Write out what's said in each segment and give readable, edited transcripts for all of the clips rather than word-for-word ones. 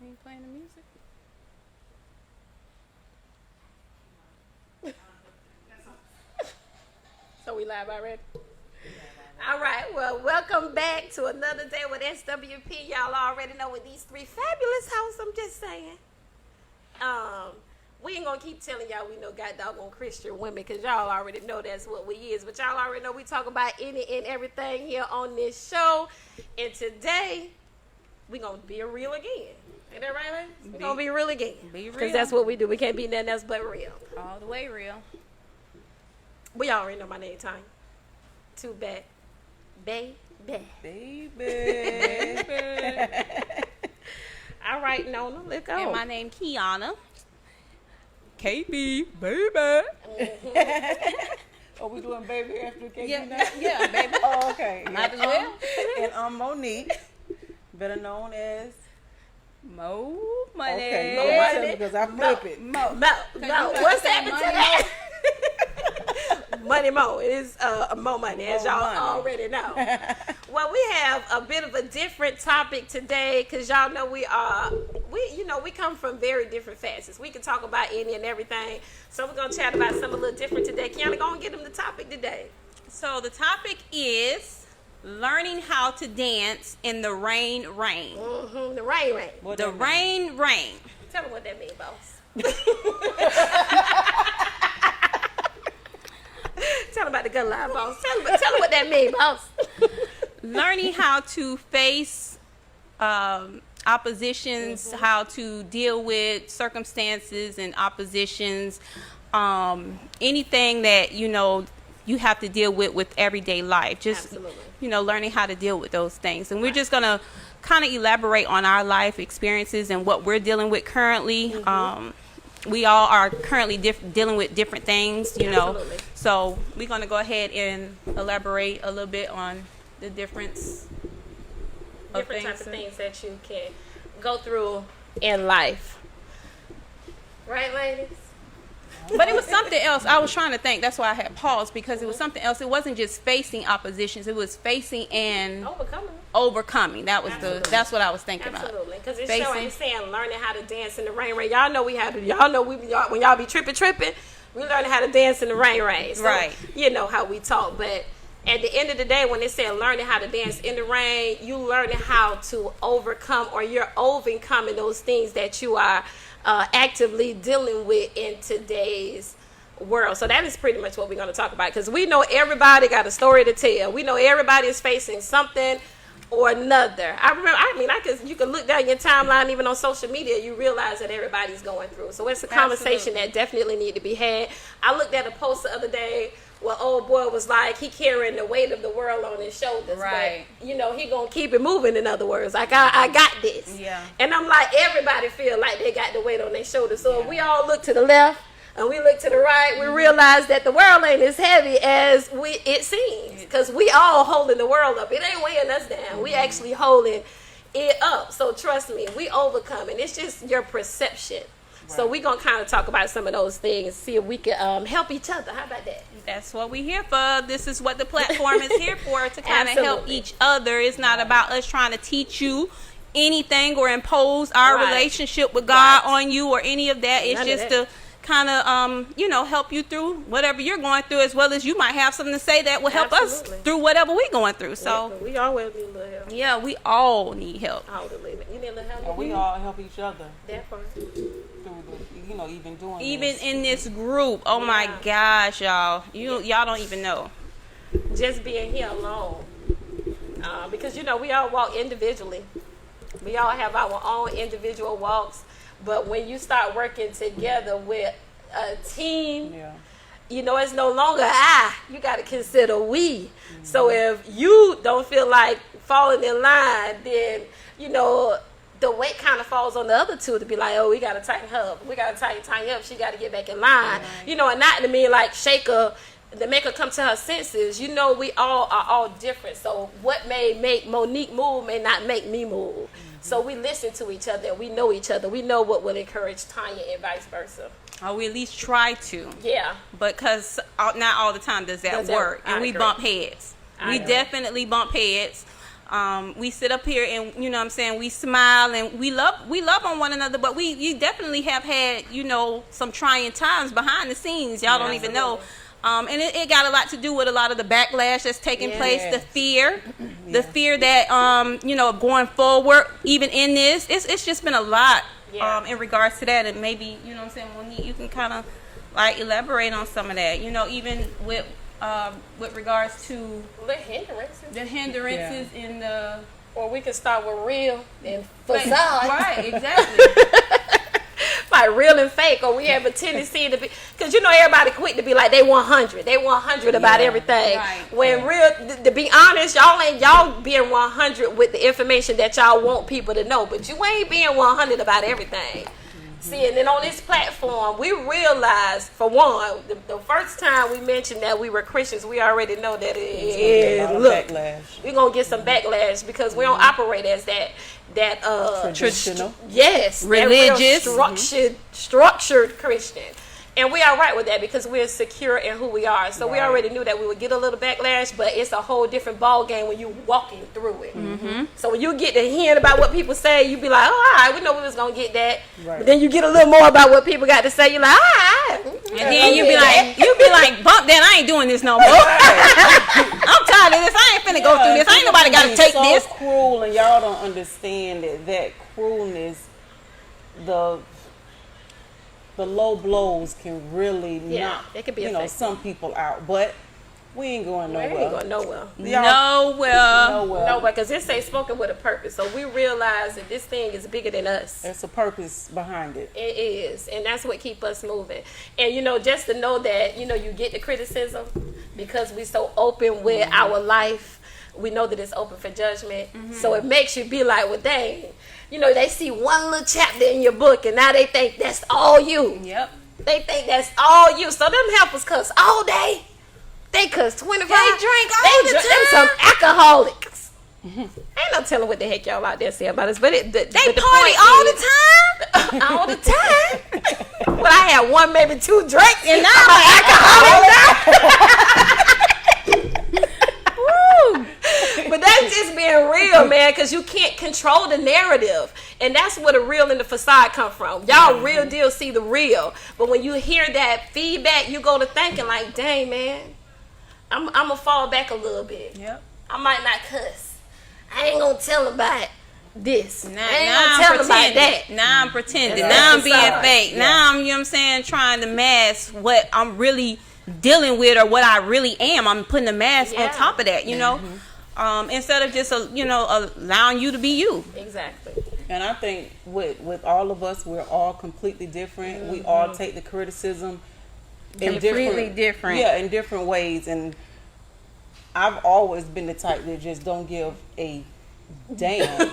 Ain't playing the music. So we live already? All right, well, welcome back to another day with SWP. Y'all already know with these three fabulous hosts, I'm just saying. We ain't gonna keep telling y'all we know God doggone Christian women, because y'all already know that's what we is. But y'all already know we talk about any and everything here on this show. And today, we gonna be real again. Ain't that right, ladies? We gonna be real again. Be real. Because that's what we do. We can't be nothing else but real. All the way real. We already know my name, Tonya. Too bad. Baby. All right, Nona, let's go. And my name Keona. KB, baby. Are we doing baby after KB now? Yeah, baby. Oh, okay. Might as well. And I'm Monique, better known as Mo money. Okay, Mo money because I flip it. No. What's happening today? Money Mo. It is Mo Money, as y'all already know. Well, we have a bit of a different topic today because y'all know we come from very different facets. We can talk about any and everything. So we're going to chat about something a little different today. Keona, go and get them the topic today. So the topic is learning how to dance in the rain. Mm-hmm. The rain. What The that mean? rain. Tell them what that means, boss. Tell them about the gun line, boss. Tell them what that means, boss. Learning how to face oppositions, how to deal with circumstances and oppositions, anything that you have to deal with everyday life. Just Absolutely. Learning how to deal with those things. And we're just gonna kind of elaborate on our life experiences and what we're dealing with currently. We all are currently dealing with different things, Absolutely. So we're going to go ahead and elaborate a little bit on the difference of Different types of things that you can go through in life. Right, ladies? But it was something else. I was trying to think. That's why I had paused, because it was something else. It wasn't just facing oppositions. It was facing and overcoming. That was Absolutely. that's what I was thinking about. Absolutely, because this Facing. show ain't saying learning how to dance in the rain. Y'all know when y'all be tripping, we learning how to dance in the rain. So, Right. You know how we talk, but at the end of the day, when they say learning how to dance in the rain, you learning how to overcome, or you're overcoming those things that you are actively dealing with in today's world. So that is pretty much what we're going to talk about, because we know everybody got a story to tell. We know everybody is facing something or another. You can look down your timeline, even on social media, you realize that everybody's going through. So it's a conversation that definitely need to be had. I looked at a post the other day where old boy was like, he carrying the weight of the world on his shoulders. Right. But, he gonna keep it moving, in other words. Like, I got this. Yeah. And I'm like, everybody feel like they got the weight on their shoulders. So if we all look to the left and we look to the right, we realize that the world ain't as heavy as it seems. Because we all holding the world up. It ain't weighing us down. We actually holding it up. So trust me, we overcoming. It's just your perception. Right. So we going to kind of talk about some of those things, see if we can help each other. How about that? That's what we're here for. This is what the platform is here for, to kind of help each other. It's not about us trying to teach you anything or impose our relationship with God on you or any of that. It's just to kind of help you through whatever you're going through, as well as you might have something to say that will help us through whatever we're going through. So we always need a little help. Yeah, we all need help. I would believe it. You need a little help? And we all help each other. That part. Even in this group. Oh my gosh, y'all. Y'all don't even know. Just being here alone. Because, we all walk individually. We all have our own individual walks. But when you start working together with a team, it's no longer I. You got to consider we. Mm-hmm. So if you don't feel like falling in line, then, the weight kind of falls on the other two to be like, oh, we got to tighten her up. We got to tighten Tonya up. She got to get back in line. Right. And not to mean like shake her, to make her come to her senses. We all are all different. So what may make Monique move may not make me move. Mm-hmm. So we listen to each other and we know each other. We know what will encourage Tonya and vice versa. Or we at least try to. Yeah. Because not all the time does that work. And we bump heads. We definitely bump heads. We sit up here and, you know what I'm saying, we smile and we love on one another, but you definitely have had, you know, some trying times behind the scenes. Y'all don't even know. And it got a lot to do with a lot of the backlash that's taking place, the fear that, you know, going forward, even in this, it's just been a lot in regards to that. And maybe, you know what I'm saying, Monique, you can kind of like elaborate on some of that, you know, even with regards to the hindrances in the, or we can start with real and facade. Right, exactly. Like real and fake, or we have a tendency to be, because you know everybody quick to be like they 100 about everything. Right. When real, to be honest, y'all being 100 with the information that y'all want people to know, but you ain't being 100 about everything. See, and then on this platform, we realized, for one, the first time we mentioned that we were Christians, we already know that we're going to get some backlash because we don't operate as that traditional. Religious. Structured Christian. And we are right with that because we're secure in who we are. So we already knew that we would get a little backlash, but it's a whole different ball game when you're walking through it. Mm-hmm. So when you get to hearing about what people say, you be like, oh, all right, we know we was going to get that. Right. But then you get a little more about what people got to say. You're like, all right. And then you be like, bump that, I ain't doing this no more. I'm tired of this. I ain't finna go through this. Ain't nobody got to take this. It's so cruel, and y'all don't understand that cruelness, the low blows can really knock, it could be some people out, but we ain't going nowhere. We ain't going nowhere. Nowhere. Because this ain't spoken with a purpose. So we realize that this thing is bigger than us. There's a purpose behind it. It is, and that's what keep us moving. And just to know that you get the criticism because we so open with our life. We know that it's open for judgment. Mm-hmm. So it makes you be like, well, dang. They see one little chapter in your book, and now they think that's all you. Yep. They think that's all you. So them helpers cuss all day. They cuss 25. They drink all the time. They some alcoholics. Mm-hmm. Ain't no telling what the heck y'all out there say about us. But they party all the time. All the time. But I had one, maybe two drinks, and now I'm an alcoholic. But that's just being real, man, because you can't control the narrative. And that's where the real and the facade come from. Y'all real deal see the real. But when you hear that feedback, you go to thinking like, dang, man, I'm going to fall back a little bit. Yep. I might not cuss. I ain't going to tell about this. Now I'm pretending. Now I'm pretending. Now I'm being fake. Now I'm, you know what I'm saying, trying to mask what I'm really dealing with or what I really am. I'm putting a mask on top of that, you know. Instead of just allowing you to be you. Exactly. And I think with all of us, we're all completely different. We all take the criticism in different ways. And I've always been the type that just don't give a damn.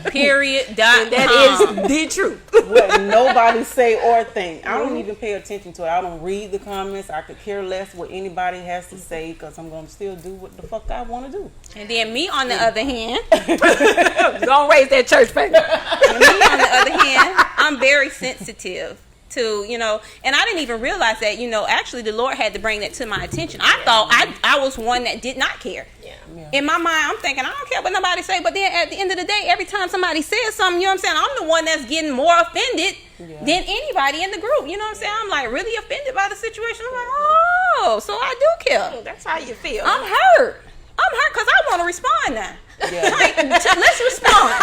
Period. And that is the truth. What nobody say or think. I don't even pay attention to it. I don't read the comments. I could care less what anybody has to say because I'm going to still do what the fuck I want to do. And then me, on the other hand, don't raise that church baby. Me, on the other hand, I'm very sensitive to, and I didn't even realize that, actually the Lord had to bring that to my attention. I thought I was one that did not care. Yeah. In my mind, I'm thinking, I don't care what nobody say, but then at the end of the day, every time somebody says something, you know what I'm saying, I'm the one that's getting more offended than anybody in the group. You know what I'm saying? I'm like really offended by the situation. I'm like, oh, so I do care. That's how you feel. I'm hurt because I want to respond now. Yeah. Let's respond.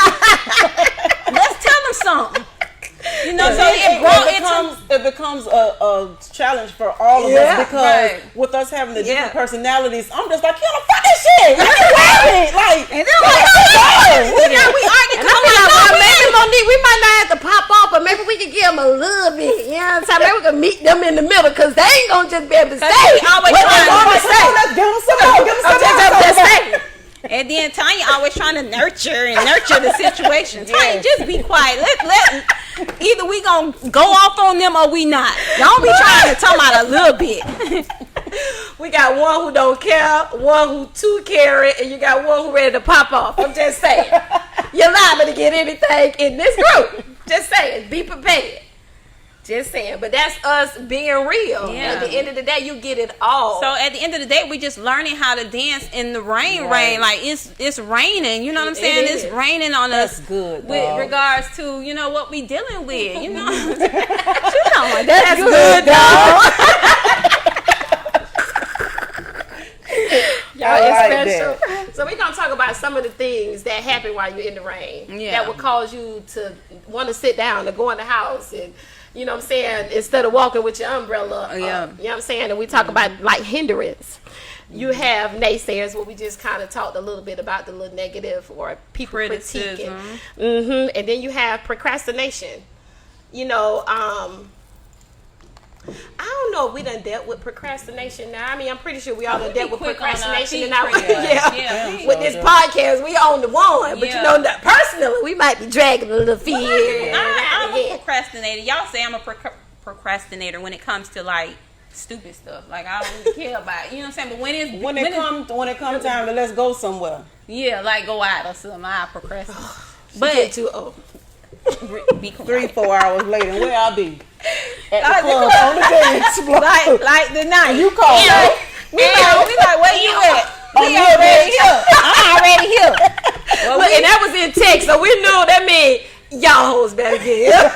Let's tell them something. So it becomes a challenge for all of us because with us having the different personalities, I'm just like, fuck this shit. And they're like, we arguing. Maybe Monique, we might not have to pop off, but maybe we can give them a little bit. You know what I'm saying? Maybe we can meet them in the middle because they ain't gonna just be able to say what they want to say. Let's give them some more. Give them some more. And then Tonya always trying to nurture the situation. Tonya, just be quiet. Let either we gonna go off on them or we not. Don't be trying to talk about a little bit. We got one who don't care, one who too caring, and you got one who ready to pop off. I'm just saying, you're liable to get anything in this group. Just saying, be prepared. Just saying, but that's us being real. Yeah. At the end of the day, you get it all. So at the end of the day, we just learning how to dance in the rain. Like it's raining. You know what I'm saying? It's raining on us. That's good. With regards to what we dealing with. You know. That's good, dog. Y'all like special. So we're gonna talk about some of the things that happen while you're in the rain. That would cause you to want to sit down or go in the house and. You know what I'm saying? Instead of walking with your umbrella. You know what I'm saying? And we talk about like hindrance. You have naysayers, where we just kind of talked a little bit about the little negative or people critiquing. And then you have procrastination. I don't know if we done dealt with procrastination now. I mean, I'm pretty sure we all done dealt with procrastination. With this podcast, we on the one. But personally, we might be dragging a little feet. I'm a procrastinator. Y'all say I'm a procrastinator when it comes to like stupid stuff. Like I don't really care about it. You know what I'm saying? But when it comes time to let's go somewhere. Yeah, like go out or something. I procrastinate. But get too old. 3-4 hours later, where I be? At the club on the dance floor. Like the night. You call me. We like, where you at? We already here. I'm already here. And that was in text, so we knew that meant y'all hoes better get here.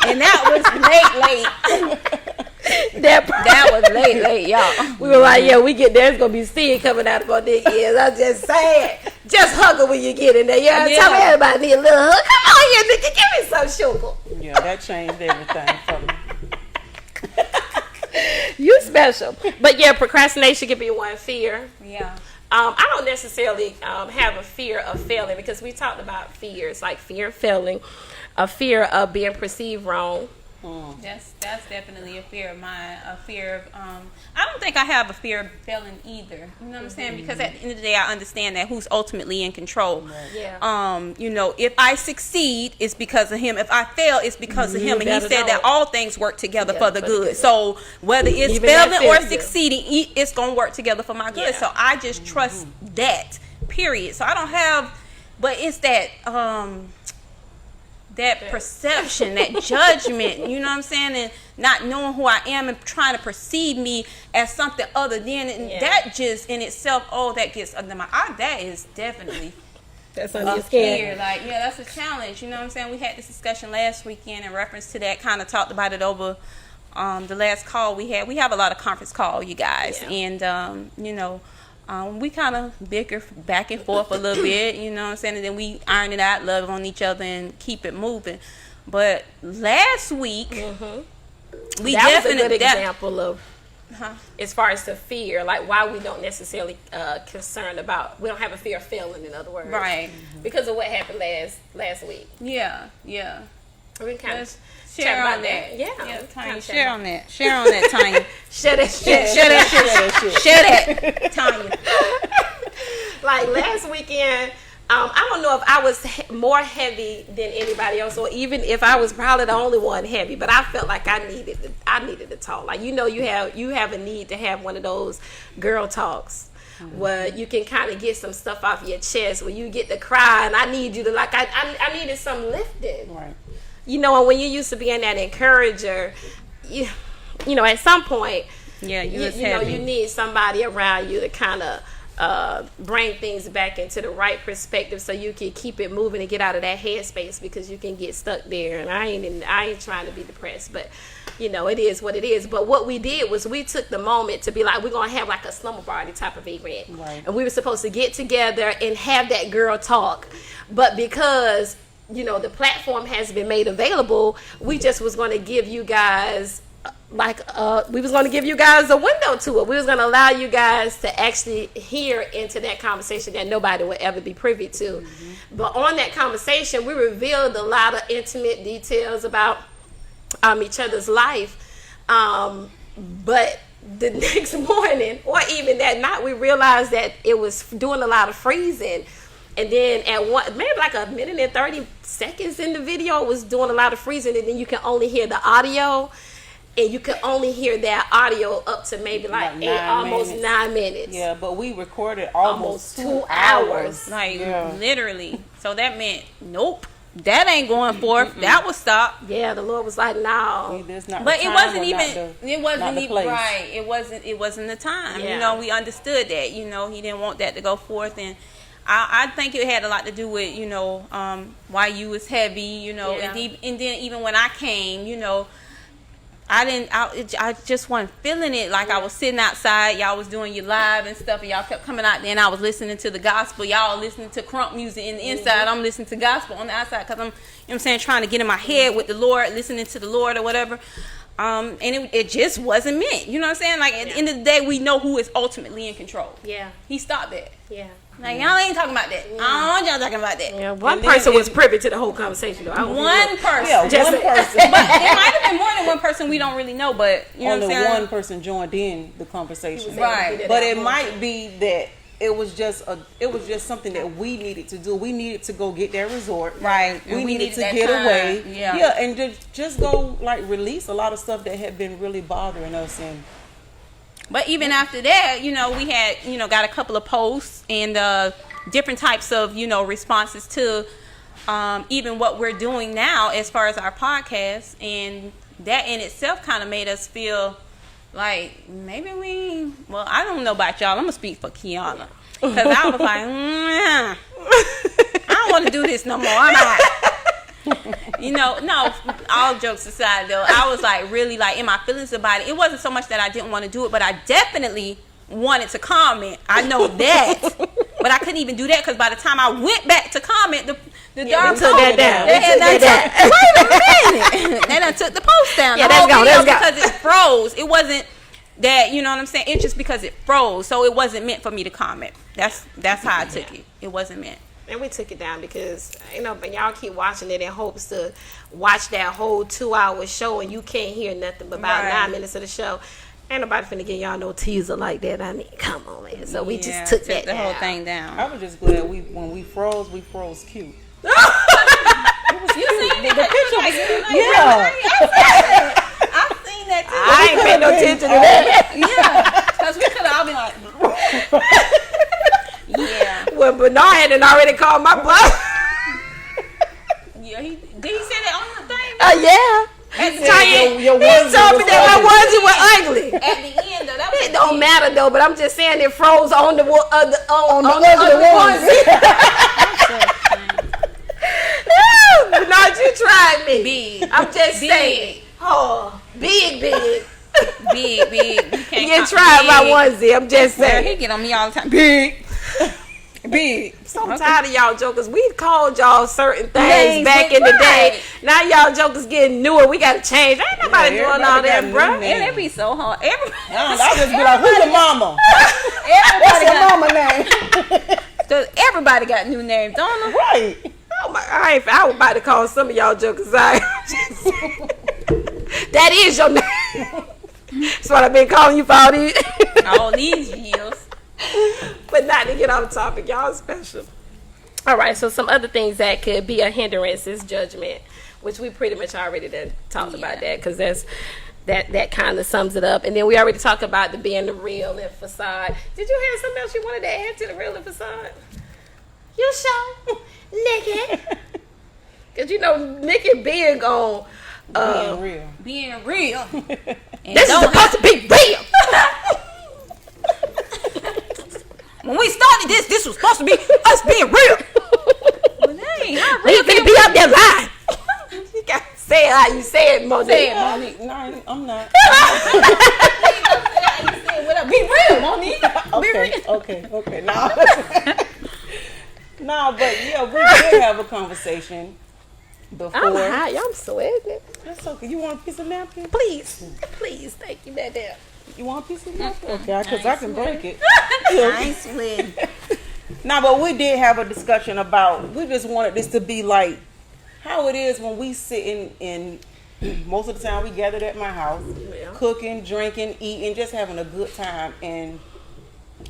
And that was late. That was late, y'all. We were like, we get there. It's gonna be steam coming out of our dick ears. I'm just saying. Just hug her when you get in there. Tell me everybody need a little hug. Come on here, nigga. Give me some sugar. Yeah, that changed everything for me. You special. But procrastination can be one fear. Yeah. I don't necessarily have a fear of failing, because we talked about fears, like fear of failing, a fear of being perceived wrong. That's definitely a fear of mine. A fear of I don't think I have a fear of failing either. You know what I'm saying? Because at the end of the day, I understand that who's ultimately in control. If I succeed, it's because of him. If I fail, it's because of him. And he said that all things work together for the good. So whether it's even failing or succeeding, it's gonna work together for my good. So I just trust that. Period. So I don't have, but it's that that perception, that judgment, you know what I'm saying, and not knowing who I am and trying to perceive me as something other than, and that just in itself, that gets under my eye. That is definitely that's under your skin. Like, that's a challenge. You know what I'm saying? We had this discussion last weekend in reference to that. Kind of talked about it over the last call we had. We have a lot of conference call, you guys, and we kind of bicker back and forth a little bit, you know what I'm saying? And then we iron it out, love on each other, and keep it moving. But last week, we that was a good example of, as far as the fear, like why we don't necessarily concerned about, we don't have a fear of failing, in other words. Right. Because of what happened last week. Yeah. We kind of share on that. Yeah, Tanya, share on that. Share on that, Tanya. Share that Tanya. Like last weekend, I don't know if I was more heavy than anybody else, or even if I was probably the only one heavy. But I felt like I needed to talk. Like you have a need to have one of those girl talks. Where you can kind of get some stuff off your chest, where you get to cry, and I need you to I needed some lifting. Right. And when you used to being that encourager, you at some point, you need somebody around you to kind of bring things back into the right perspective, so you can keep it moving and get out of that headspace, because you can get stuck there. And I ain't trying to be depressed, but it is what it is. But what we did was we took the moment to be like, we're gonna have like a slumber party type of event, right. And we were supposed to get together and have that girl talk, but because the platform has been made available, we just was going to give you guys we was going to give you guys a window to it. We was going to allow you guys to actually hear into that conversation that nobody would ever be privy to. But on that conversation, we revealed a lot of intimate details about each other's life. But the next morning, or even that night, we realized that it was doing a lot of freezing. And then maybe like a minute and 30 seconds in the video, it was doing a lot of freezing, and then you can only hear the audio, and you can only hear that audio up to maybe like almost 9 minutes. Yeah, but we recorded almost 2 hours. Like literally. So that meant nope. that ain't going forth. That was stopped. Yeah, the Lord was like, no. But it wasn't even right. It wasn't the time. Yeah. You know, we understood that. You know, he didn't want that to go forth, and I think it had a lot to do with, you know, why you was heavy, you know, and then even when I came, you know, I just wasn't feeling it. Like I was sitting outside, y'all was doing your live and stuff, and y'all kept coming out there, and I was listening to the gospel. Y'all listening to crunk music in the inside. I'm listening to gospel on the outside because I'm, you know what I'm saying, trying to get in my head with the Lord, listening to the Lord or whatever. And it just wasn't meant. You know what I'm saying? Like at the end of the day, we know who is ultimately in control. Yeah. He stopped that. Yeah. Like, y'all ain't talking about that. I don't want y'all talking about that. Yeah, one person was privy to the whole conversation, though. One person. Yeah, one person. But there might have been more than one person we don't really know, but, you know only what I'm saying? one person joined in the conversation. Right. But it might be that it was just something that we needed to do. We needed to go get that resort. Right. We needed to that get time. away. Yeah. And just go like release a lot of stuff that had been really bothering us. And but even after that, you know, we had, you know, got a couple of posts and different types of, you know, responses to even what we're doing now as far as our podcast, and that in itself kind of made us feel like maybe I don't know about y'all, I'm gonna speak for Keona, because I was like, I don't want to do this no more, I'm out. You know, no, all jokes aside though, I was like really like in my feelings about it. It wasn't so much that I didn't want to do it, but I definitely wanted to comment. I know that. But I couldn't even do that because by the time I went back to comment, the darn took that down. Wait a minute. They done took the post down. Yeah, that's gone. Because it froze. It wasn't that, you know what I'm saying? It's just because it froze. So it wasn't meant for me to comment. That's how I took it. It wasn't meant. And we took it down because, you know, but y'all keep watching it in hopes to watch that whole 2-hour show and you can't hear nothing but about 9 minutes of the show. Ain't nobody finna get y'all no teaser like that. I mean, come on, man. So we just took that the whole thing down. I was just glad when we froze cute. You seen the picture was I've seen that too. I ain't paying no attention to that. Yeah, because we could have all been like, yeah. Well, Bernard had already called my bluff. Yeah, did he say that on the thing? Yeah. Tonya, he told me that my onesie was ugly. At the end, though, that was it don't matter though. But I'm just saying it froze on the other onesie. Bernard, you tried me. Big. I'm just saying. Oh, big. Big. You tried my onesie. I'm just saying. He get on me all the time. Big. So tired of y'all jokers. We called y'all certain things back in the day. Now y'all jokers getting newer. We gotta change. Ain't nobody doing all that, bro. And it be so hard. I'll just be like, who's your mama? What's your mama name? Everybody got new names, don't they? Right. Oh my! I was about to call some of y'all jokers out. That is your name. That's what I've been calling you for all these years. But not to get off topic, y'all special. All right, so some other things that could be a hindrance is judgment, which we pretty much already talked about that, because that kind of sums it up. And then we already talked about the being the real and facade. Did you have something else you wanted to add to the real and facade? You sure, Nikki? Because you know Nikki big on being real. This is supposed to be real. When we started this was supposed to be us being real. Well, dang, not real. We finna be up there live. You gotta say it how you say it, Monique. Say it, Monique. No, I'm not. Be real, Monique. Okay. No, but yeah, we did have a conversation before. I'm hot. I'm sweating. That's okay. You want a piece of napkin? Please, thank you, madam. You want a piece of napkin? Okay, because I can break it. I ain't sweating. No, but we did have a discussion about, we just wanted this to be like how it is when we sit in most of the time we gathered at my house, cooking, drinking, eating, just having a good time. And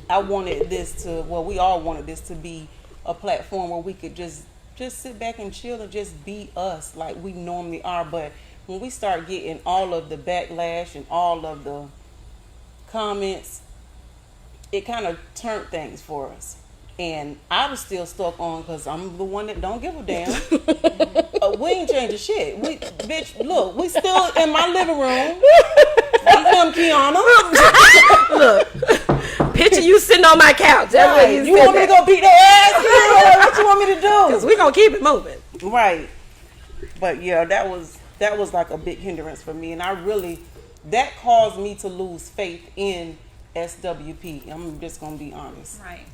I wanted this to, well, we all wanted this to be a platform where we could just sit back and chill and just be us like we normally are. But when we start getting all of the backlash and all of the comments, it kind of turned things for us. And I was still stuck on because I'm the one that don't give a damn. We ain't changing shit. Bitch, look, we still in my living room. Come, Keona. Look, picture you sitting on my couch. That's right. what you want me to go beat their ass? What you want me to do? Because we gonna keep it moving. Right. But yeah, that was like a big hindrance for me, and that caused me to lose faith in SWP. I'm just gonna be honest. Right.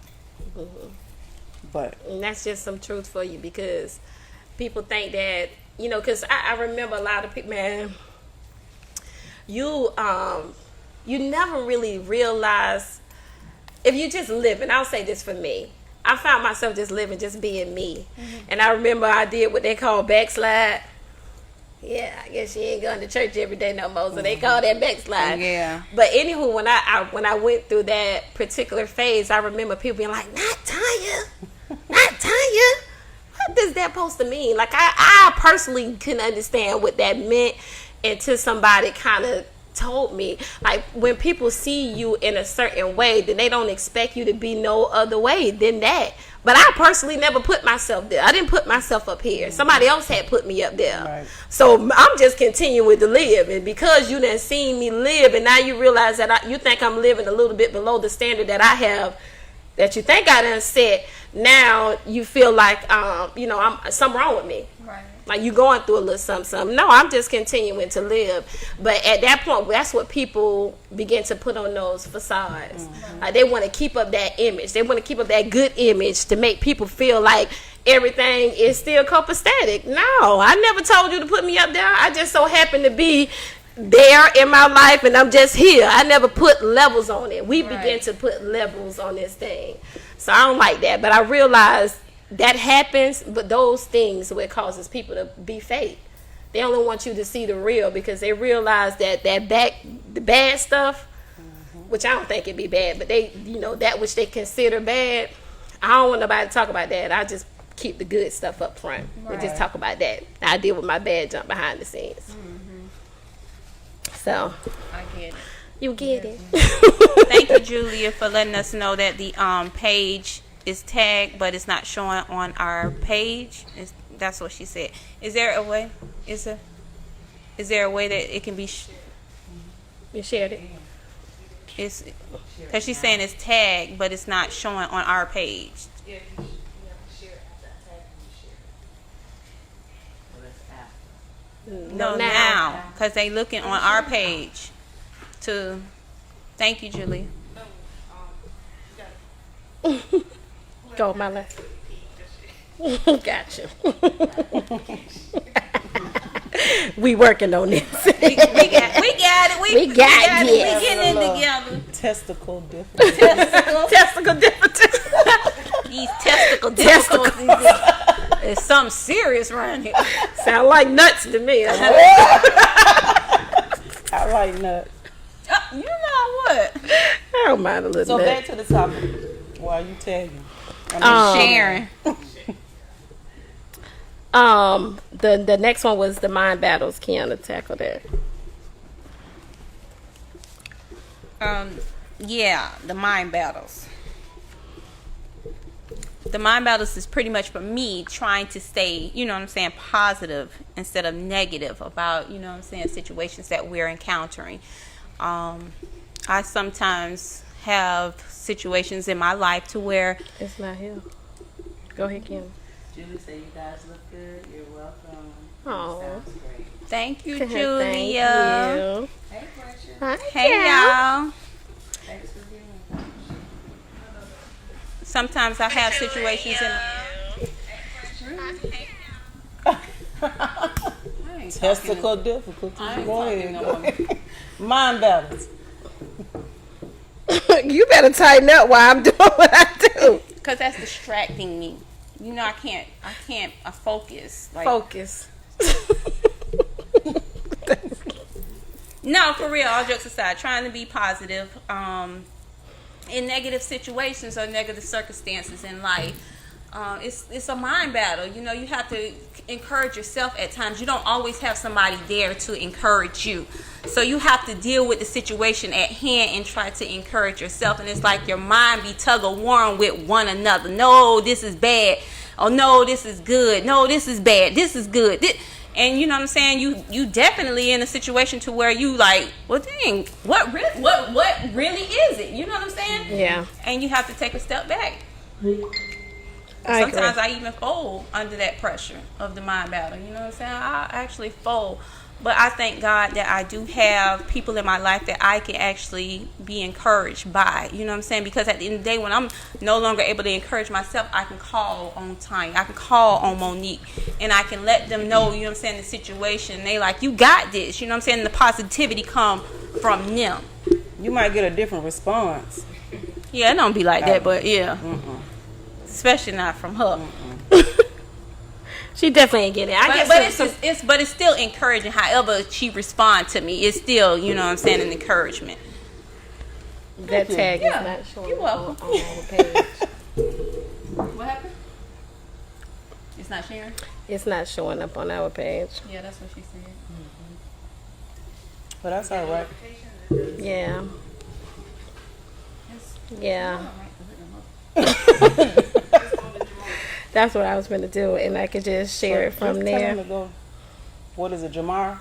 Mm-hmm. But and that's just some truth for you, because people think that, you know, because I remember a lot of people, man, you never really realize, if you just live, and I'll say this for me, I found myself just living, just being me. Mm-hmm. And I remember I did what they call backslide. Yeah, I guess she ain't going to church every day no more, so they call that backslide. Yeah. But anywho, when I went through that particular phase, I remember people being like, "Not Tonya, not Tonya." What does that supposed to mean? Like I personally couldn't understand what that meant until somebody kind of told me. Like, when people see you in a certain way, then they don't expect you to be no other way than that. But I personally never put myself there. I didn't put myself up here. Somebody else had put me up there. Right. So I'm just continuing to live. And because you done seen me live, and now you realize that you think I'm living a little bit below the standard that I have, that you think I done set, now you feel like, something wrong with me. Right. Like you going through a little something. No, I'm just continuing to live. But at that point, that's what people begin to put on those facades. Mm-hmm. Like they want to keep up that image. They want to keep up that good image to make people feel like everything is still copacetic. No, I never told you to put me up there. I just so happen to be there in my life, and I'm just here. I never put levels on it. We begin to put levels on this thing. So I don't like that. But I realize that happens, but those things what causes people to be fake. They only want you to see the real, because they realize that the bad stuff, which I don't think it'd be bad, but they, that which they consider bad, I don't want nobody to talk about that. I just keep the good stuff up front. Right. And just talk about that. I deal with my bad junk behind the scenes. Mm-hmm. So I get it. You get it. Thank you, Julia, for letting us know that the page is tagged, but it's not showing on our page. That's what she said. Is there a way? Is there a way that it can be? You shared it. It's because she's saying it's tagged, but it's not showing on our page. Yeah, you have to share it after that tag, and you share it. No, now, because they looking on our page. Thank you, Julie. Go, my left. Gotcha. We working on this. we got it. We got it. We getting it together. Testicle difference. Testicle difference. These testicle difficulties. It's something serious around here. Sound like nuts to me. I like nuts. You know what? I don't mind a little. So nut. back to the topic. While you tagging, sharing. The next one was the mind battles. Keona tackled that. Yeah, the mind battles. The mind battles is pretty much for me trying to stay, positive instead of negative about, situations that we're encountering. I sometimes have situations in my life to where it's not here. Go ahead, Kim. Julie said you guys look good. You're welcome. Oh, sounds great. Thank you, Julia. Thank you. Hey, Gretchen. Hi, hey, y'all. Thanks for being here. Sometimes I have situations in testicle difficulties. Go ahead. Mind balance. You better tighten up while I'm doing what I do. Because that's distracting me. I can't focus. Focus. No, for real, all jokes aside, trying to be positive in negative situations or negative circumstances in life. it's a mind battle. You know, you have to encourage yourself at times. You don't always have somebody there to encourage you. So you have to deal with the situation at hand and try to encourage yourself. And it's like your mind be tug of war with one another. No, this is bad. Oh, no, this is good. No, this is bad. This is good. And you know what I'm saying? You definitely in a situation to where you like, well, dang, what really is it? You know what I'm saying? Yeah. And you have to take a step back. Sometimes Sometimes I even fold under that pressure of the mind battle. You know what I'm saying? I actually fold. But I thank God that I do have people in my life that I can actually be encouraged by. You know what I'm saying? Because at the end of the day, when I'm no longer able to encourage myself, I can call on Tonya. I can call on Monique. And I can let them know, you know what I'm saying, the situation. They like, you got this. You know what I'm saying? The positivity come from them. You might get a different response. Yeah, it don't be like that, but yeah. Especially not from her. She definitely ain't getting it. But it's still encouraging. However she respond to me, it's still, you know what I'm saying, an encouragement. That tag is not showing up on our page. What happened? It's not sharing? It's not showing up on our page. Yeah, that's what she said. But that's all right. Yeah. Yeah. That's what I was going to do, and I could just share it from just there. Tell him to go. What is it, Jamar?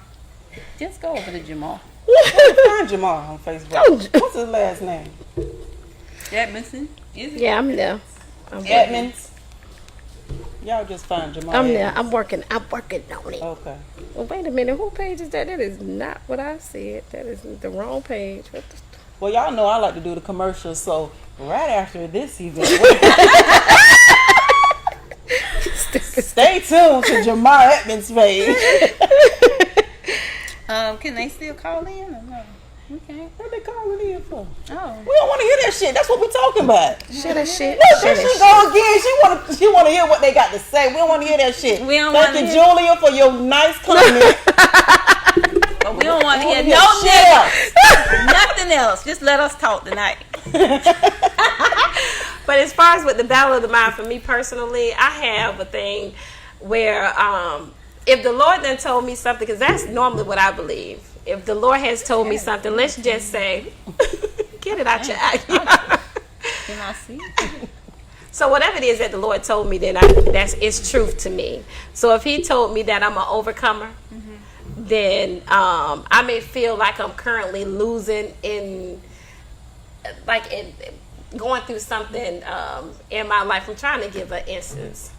Just go over to Jamal. Find Jamar on Facebook. What's his last name? Edmondson? Is it? Yeah, I'm there. Edmonds. Y'all just find Jamar. I'm there. I'm working on it. Okay. Well, wait a minute. Who page is that? That is not what I said. That is the wrong page. What the... Well, y'all know I like to do the commercials, so right after this event, stay tuned to Jamar Edmonds' page. Can they still call in or no? Okay. What they calling in for? Oh. We don't want to hear that shit. That's what we talking about. Shit that shit. Look, there she go again. She want to hear what they got to say. We don't want to hear that shit. We don't Thank you, Julia, for your nice comment. But we don't want to hear no shit. Nothing else. Just let us talk tonight. But as far as with the battle of the mind, for me personally, I have a thing where if the Lord then told me something, because that's normally what I believe. If the Lord has told me something, let's just say, get it out your eye. Can I see? So whatever it is that the Lord told me, then it's truth to me. So if He told me that I'm an overcomer, then I may feel like I'm currently losing going through something in my life. I'm trying to give an instance.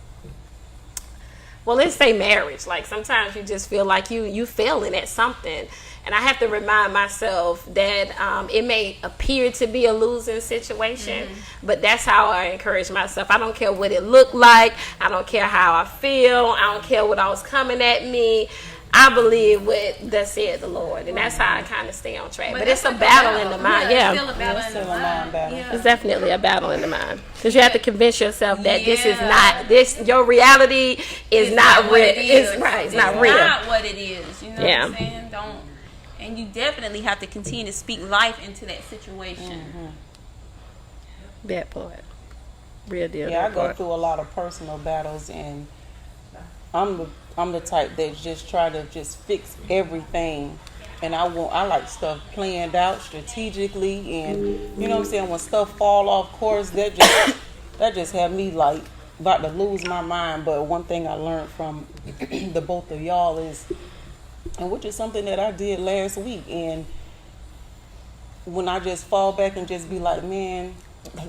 Well, let's say marriage. Like sometimes you just feel like you failing at something. And I have to remind myself that it may appear to be a losing situation, but that's how I encourage myself. I don't care what it looked like. I don't care how I feel. I don't care what was coming at me. I believe what thus said the Lord, and that's how I kind of stay on track. But it's a battle in the mind. Yeah, it's still a battle in the mind. Yeah. It's definitely a battle in the mind, because you have to convince yourself that this is not this. Your reality is not real. It's right. It's not real. Not what it is. You know what I'm saying? And you definitely have to continue to speak life into that situation. That part, real deal. Yeah, I go through a lot of personal battles, and I'm the type that just try to just fix everything, and I like stuff planned out strategically, and you know what I'm saying. When stuff fall off course, that just have me like about to lose my mind. But one thing I learned from the both of y'all is, and which is something that I did last week, and when I just fall back and just be like, man,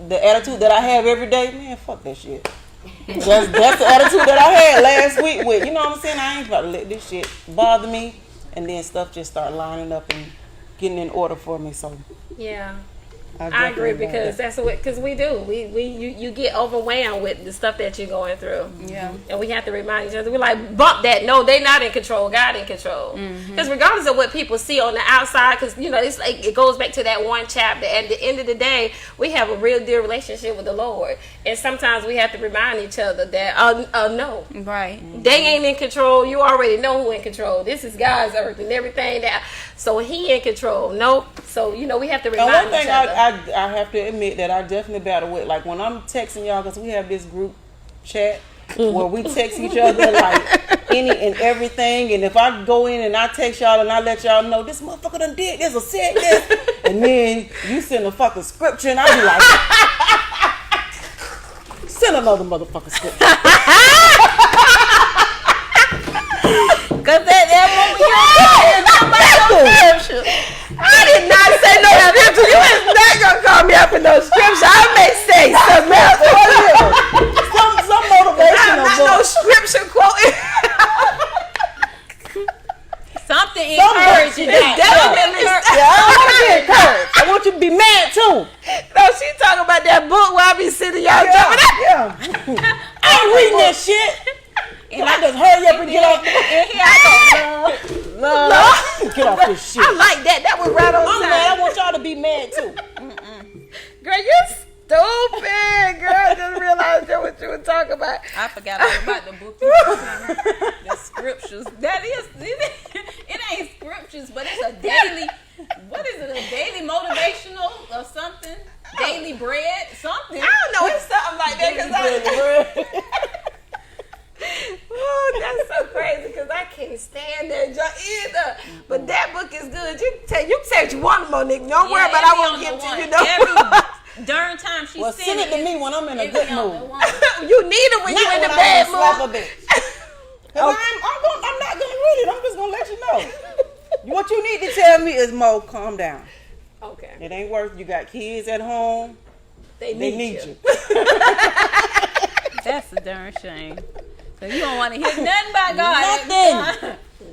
the attitude that I have every day, man, fuck that shit. That's the attitude that I had last week with, you know what I'm saying? I ain't about to let this shit bother me, and then stuff just start lining up and getting in order for me. So yeah, I agree, because that's what, because we do. You get overwhelmed with the stuff that you're going through. Yeah. And we have to remind each other. We're like, bump that. No, they not in control. God in control. Because regardless of what people see on the outside, because, you know, it's like, it goes back to that one chapter. At the end of the day, we have a real dear relationship with the Lord. And sometimes we have to remind each other that, no. Right. They ain't in control. You already know who in control. This is God's earth and everything that. So He in control. Nope. So, you know, we have to remind each other. I have to admit that I definitely battle with, like when I'm texting y'all, because we have this group chat where we text each other like any and everything. And if I go in and I text y'all and I let y'all know this motherfucker done did this or said this, and then you send a fucking scripture and I be like, send another motherfucking scripture. Cause that moment you scripture. I did not say no scripture. You is not gonna call me up in no scripture. I may say something else. Some motivational book. No scripture quoting. Something encouraging. Definitely. Yeah, I don't want to be encouraged. I want you to be mad too. No, she talking about that book where I be sitting y'all jumping out. Yeah. I ain't reading that shit. And I just hurry up and get off. And here I go, Love. Get off this shit. I like that. That was right on I'm time. mad. I want y'all to be mad too. Girl, you stupid. Girl, I just realized that what you were talking about. I forgot all about the book. The scriptures. That is, it ain't scriptures, but it's a daily, what is it, a daily motivational or something? Daily bread? Something. I don't know. It's something like that. Because oh, that's so crazy because I can't stand that junk either. But that book is good. You can take you one, Monique. Don't worry about it. I won't give to you. Every darn time she send it to me when I'm in a good mood. You need it when you're in the bad mood. I'm not gonna read it. I'm just gonna let you know. What you need to tell me is, Mo, calm down. Okay. It ain't worth. You got kids at home. They need you. That's a darn shame. So you don't want to hear nothing about God.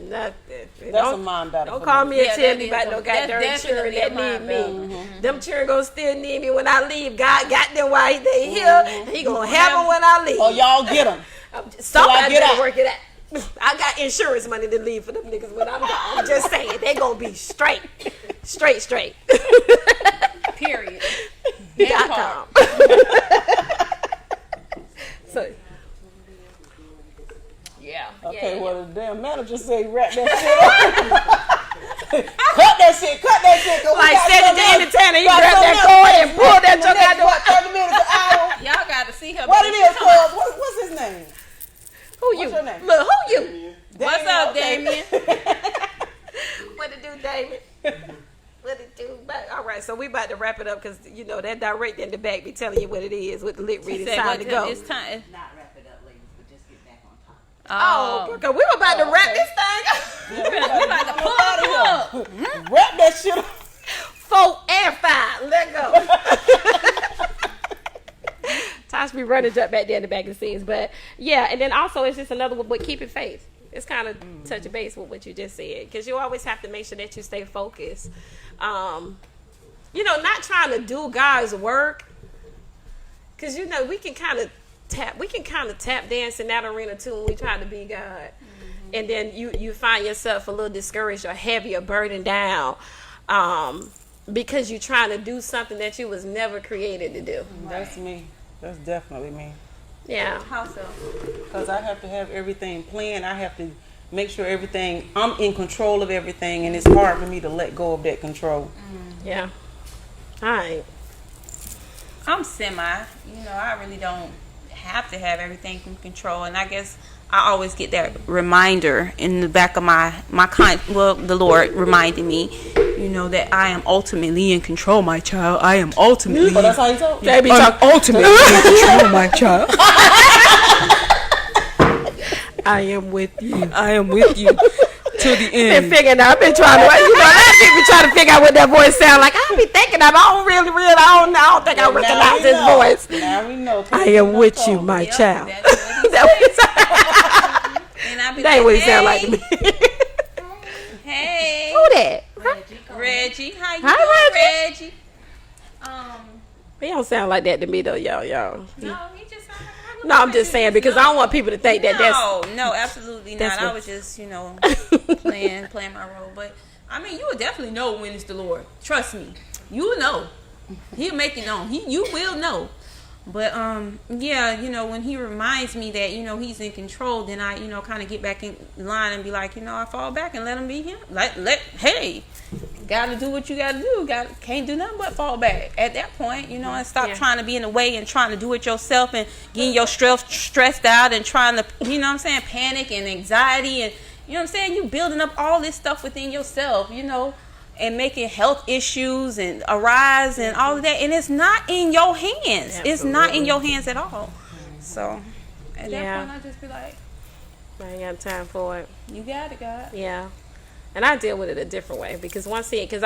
Nothing. That's a mind battle. Don't call me and tell me about no no goddamn children that need me. Mm-hmm. Them children gonna still need me when I leave. God got them while they here. He gonna have them when I leave. Oh, y'all get them. Somebody better work it out. I got insurance money to leave for them niggas when I'm gone. I'm just saying, they gonna be straight. Period. .com. So, yeah. Okay, well, the damn manager say wrap that shit up. Cut that shit. Like said to the entertainer, you grab that cord and pull that junk out the way. 30 minutes an hour. Y'all got to see her. What it is, cuz? What's his name? Who you? What's your name? Look, who you? What's up, Damien? What it do, Damien? What it do? But, all right, so we about to wrap it up because, you know, that direct in the back be telling you what it is with the lip read. It's time to go. It's time. Not wrap it up, ladies, but just get back on top. Oh, because we were about to wrap this thing up. We about to pull it up. Wrap that shit up. 4 and 5. Let go. Tosh be running up back there in the back of the scenes. But, yeah, and then also it's just another one, but keeping faith. It's kind of touch base with what you just said. Because you always have to make sure that you stay focused. You know, not trying to do God's work. Because, you know, we can kind of tap dance in that arena too when we try to be God. Mm-hmm. And then you find yourself a little discouraged or heavy or burdened down because you're trying to do something that you was never created to do. That's me. That's definitely me. Yeah. How so? Because I have to have everything planned. I have to make sure I'm in control of everything, and it's hard for me to let go of that control. Yeah. All right. I'm semi. You know, I really don't have to have everything in control, and I guess I always get that reminder in the back of the Lord reminding me, you know, that I am ultimately in control, my child. I am ultimately. But that's how you talk. Ultimately in control, my child. I am with you. I am with you to the end. I've been trying to, you know, a lot of people trying to figure out what that voice sound like. I be thinking I don't think I recognize this voice. Now we know. I am with you, my child. That ain't what he sound like to me. Hey. Who that? Reggie. How you Hi, doing, Reggie? He don't sound like that to me though, y'all. No, he just sound like No, I'm just saying because I don't want people to think that that's. No, absolutely not. I was just, you know, playing my role. But I mean, you will definitely know when it's the Lord. Trust me, you will know. He'll make it known. You will know. But yeah, when he reminds me that he's in control, then I kind of get back in line and be like, I fall back and let him be him. Hey, gotta do what you gotta do. Can't do nothing but fall back at that point, and stop trying to be in the way and trying to do it yourself and getting your stressed out and trying to panic and anxiety and you building up all this stuff within yourself, and making health issues and arise and all of that, and it's not in your hands. Absolutely. It's not in your hands at all. So at that point, I just be like, I ain't got time for it. You got it, God. Yeah, and I deal with it a different way because because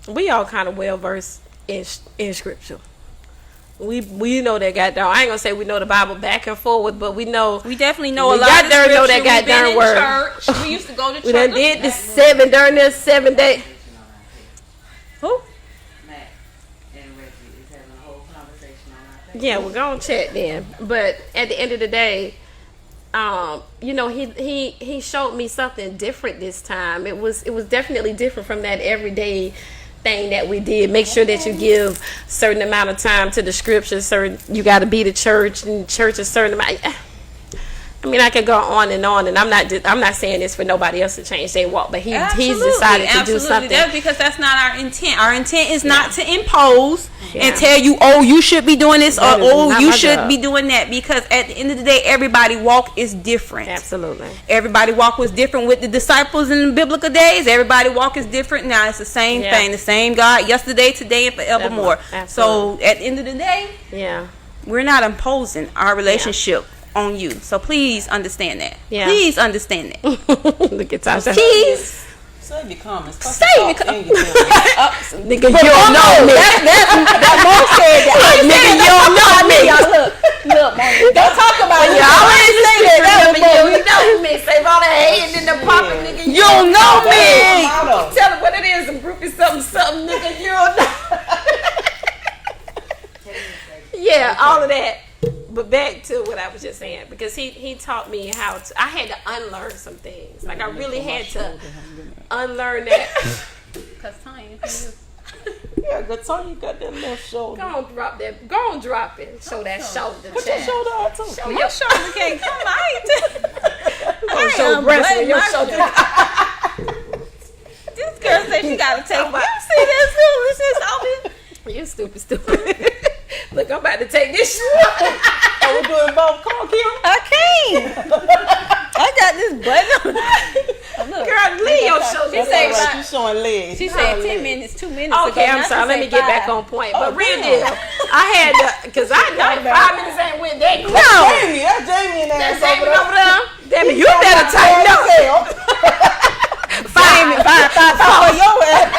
we all kind of well versed in scripture. We know that goddamn. I ain't gonna say we know the Bible back and forward, but we definitely know a lot of scripture. Know that goddamn word. Church. We used to go to church. We done did the 7 during this 7 day. Who? Matt and Reggie is having a whole conversation on our page. Yeah, we're gonna chat then. But at the end of the day, he showed me something different this time. It was definitely different from that everyday thing that we did. Make sure that you give certain amount of time to the scriptures. You got to be the church, and church a certain amount. I mean, I could go on, and I'm not saying this for nobody else to change their walk, but he's decided to do something. That's because that's not our intent. Our intent is not to impose and tell you, you should be doing this, or you should be doing that. Because at the end of the day, everybody walk is different. Absolutely. Everybody walk was different with the disciples in the biblical days. Everybody walk is different. Now it's the same thing, the same God, yesterday, today, and forevermore. So at the end of the day, we're not imposing our relationship on you. So please understand that. Yeah. Please understand that. Look at Tasha. Please. Save your comments. Save your comments. Nigga, you don't know me. That mom said that. Nigga, you don't know me. Look, Monique. Don't talk about it. I always say that. You know me. Save all that hating in the popping, nigga. You don't know me. Tell her what it is. I'm groupie something, nigga. You don't know. Yeah, all of that. But back to what I was just saying, because he taught me how to. I had to unlearn some things. Like I really had to unlearn that. Cause Tonya, yeah, good Tonya got that left shoulder. Go on, drop that. Go on, drop it. Show that shoulder. Put your shoulder out too. Show your shoulder can't come out. I show breast on your shoulder. This girl said she gotta take. You see this foolishness over here? You stupid. Look, I'm about to take this shit. Are we doing both? Come on, Keona. I can't. I got this button. Look, girl, leave your shoulder. She said she's showing legs. She said 10 minutes, 2 minutes. Okay, I'm sorry. Let me get back on point. But real deal, I had to, because I know 5 minutes ain't went that quick. No. Jamie, that's Jamie and that's Jamie over there. Damn it, you better tighten up. 5 your ass.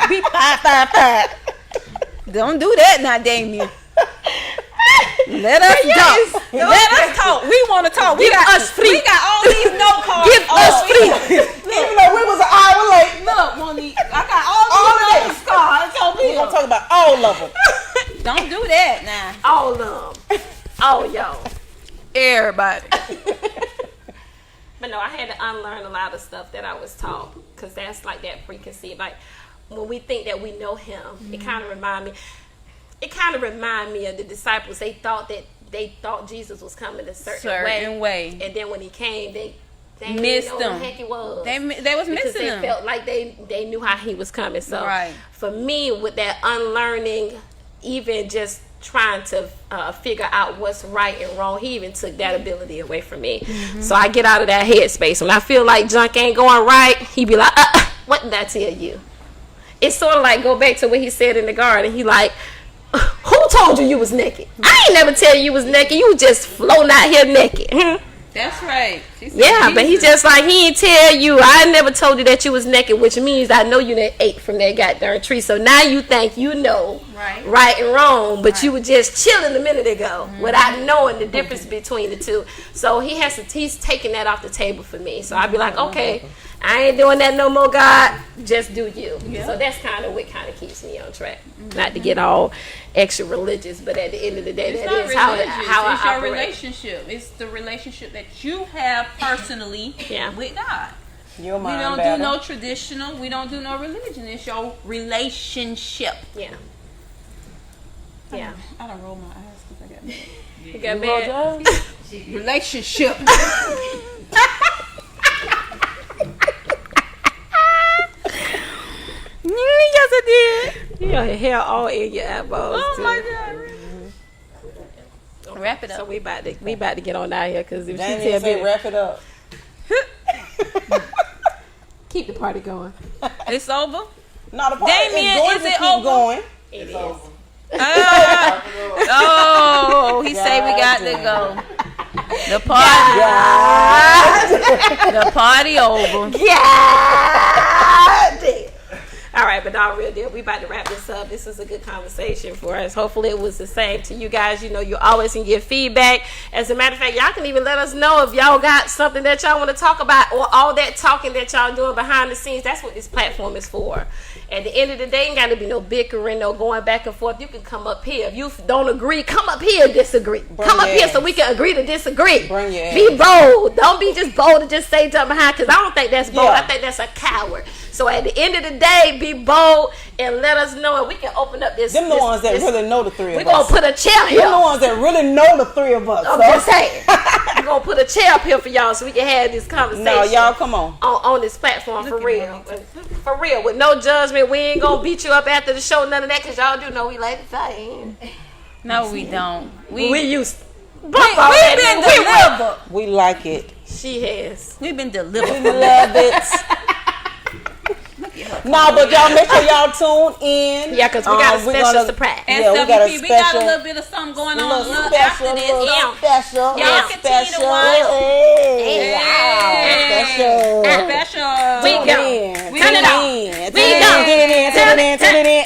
Be 5. Don't do that now, Damien. Let us talk. Let us talk. We want to talk. Give us free. We got all these note cards. Give us free. Even though we was an hour late. Look, Monique, I got all these cards. We're going to talk about all of them. Don't do that now. All of them. All y'all. Everybody. But no, I had to unlearn a lot of stuff that I was taught. Because that's like that preconceived. Like, when we think that we know him, it kind of remind me of the disciples. They thought Jesus was coming a certain way, and then when he came, they missed didn't know him. Who the heck he was. They was missing him. They felt like they knew how he was coming. So for me, with that unlearning, even just trying to figure out what's right and wrong, he even took that ability away from me. So I get out of that headspace. When I feel like junk ain't going right, he be like, what did I tell you? It's sort of like, go back to what he said in the garden. He like, who told you was naked? I ain't never tell you was naked. You just floating out here naked. That's right. Yeah, but he just like, he ain't tell you. I never told you that you was naked, which means I know you done ate from that goddamn tree. So now you think you know right and wrong, but you were just chilling a minute ago without knowing the difference between the two. So he's taking that off the table for me. So I'd be like, okay, I ain't doing that no more, God. Just do you. Yeah. So that's kind of what kind of keeps me on track. Not to get all extra religious, but at the end of the day, that is how I it's operate. your relationship. It's the relationship that you have personally with God. We don't do no traditional. We don't do no religion. It's your relationship. Yeah. Yeah. I don't roll my eyes because I got mad. You got mad? Relationship. Yes, I did. You got your hair all in your eyeballs. Oh too. my God. Wrap it up. So we about to get on out here because if she Damien tell me said wrap it up. keep the party going, It's over. No, the party Damien, is going is to it keep over? going. it is. Oh, he say we got to go. The party. The party over. Yeah. All right, but not real deal. We about to wrap this up. This was a good conversation for us. Hopefully it was the same to you guys. You know, you're always can give feedback. As a matter of fact, y'all can even let us know if y'all got something that y'all want to talk about or all that talking that y'all doing behind the scenes. That's what this platform is for. At the end of the day, ain't got to be no bickering, no going back and forth. You can come up here. If you don't agree, come up here and disagree. Come up here so we can agree to disagree. Bring your Be bold. Don't be just bold to just say jump behind, because I don't think that's bold. I think that's a coward. So at the end of the day, be bold and let us know, and we can open up this. Them the ones that really know the three of us. We're going to put a chair here. Them the ones that really know the three of us. I'm just saying. We're going to put a chair up here for y'all so we can have this conversation. No, y'all come On this platform for real. For real. With no judgment. We ain't going to beat you up after the show, none of that, because y'all do know we like to say. No, we don't. We used to. We've been delivered. We like it. She has. We've been delivered. We love it. No, but y'all make sure y'all tune in. Yeah, because we got a special surprise. And Yeah, we got a we got a special- little bit of something going on Little after special, this. little So special, y'all little continue to special. watch. Hey, wow, special. Special. We Tune go. in. Turn it on. Tune it in. Tune it in. Tune it in.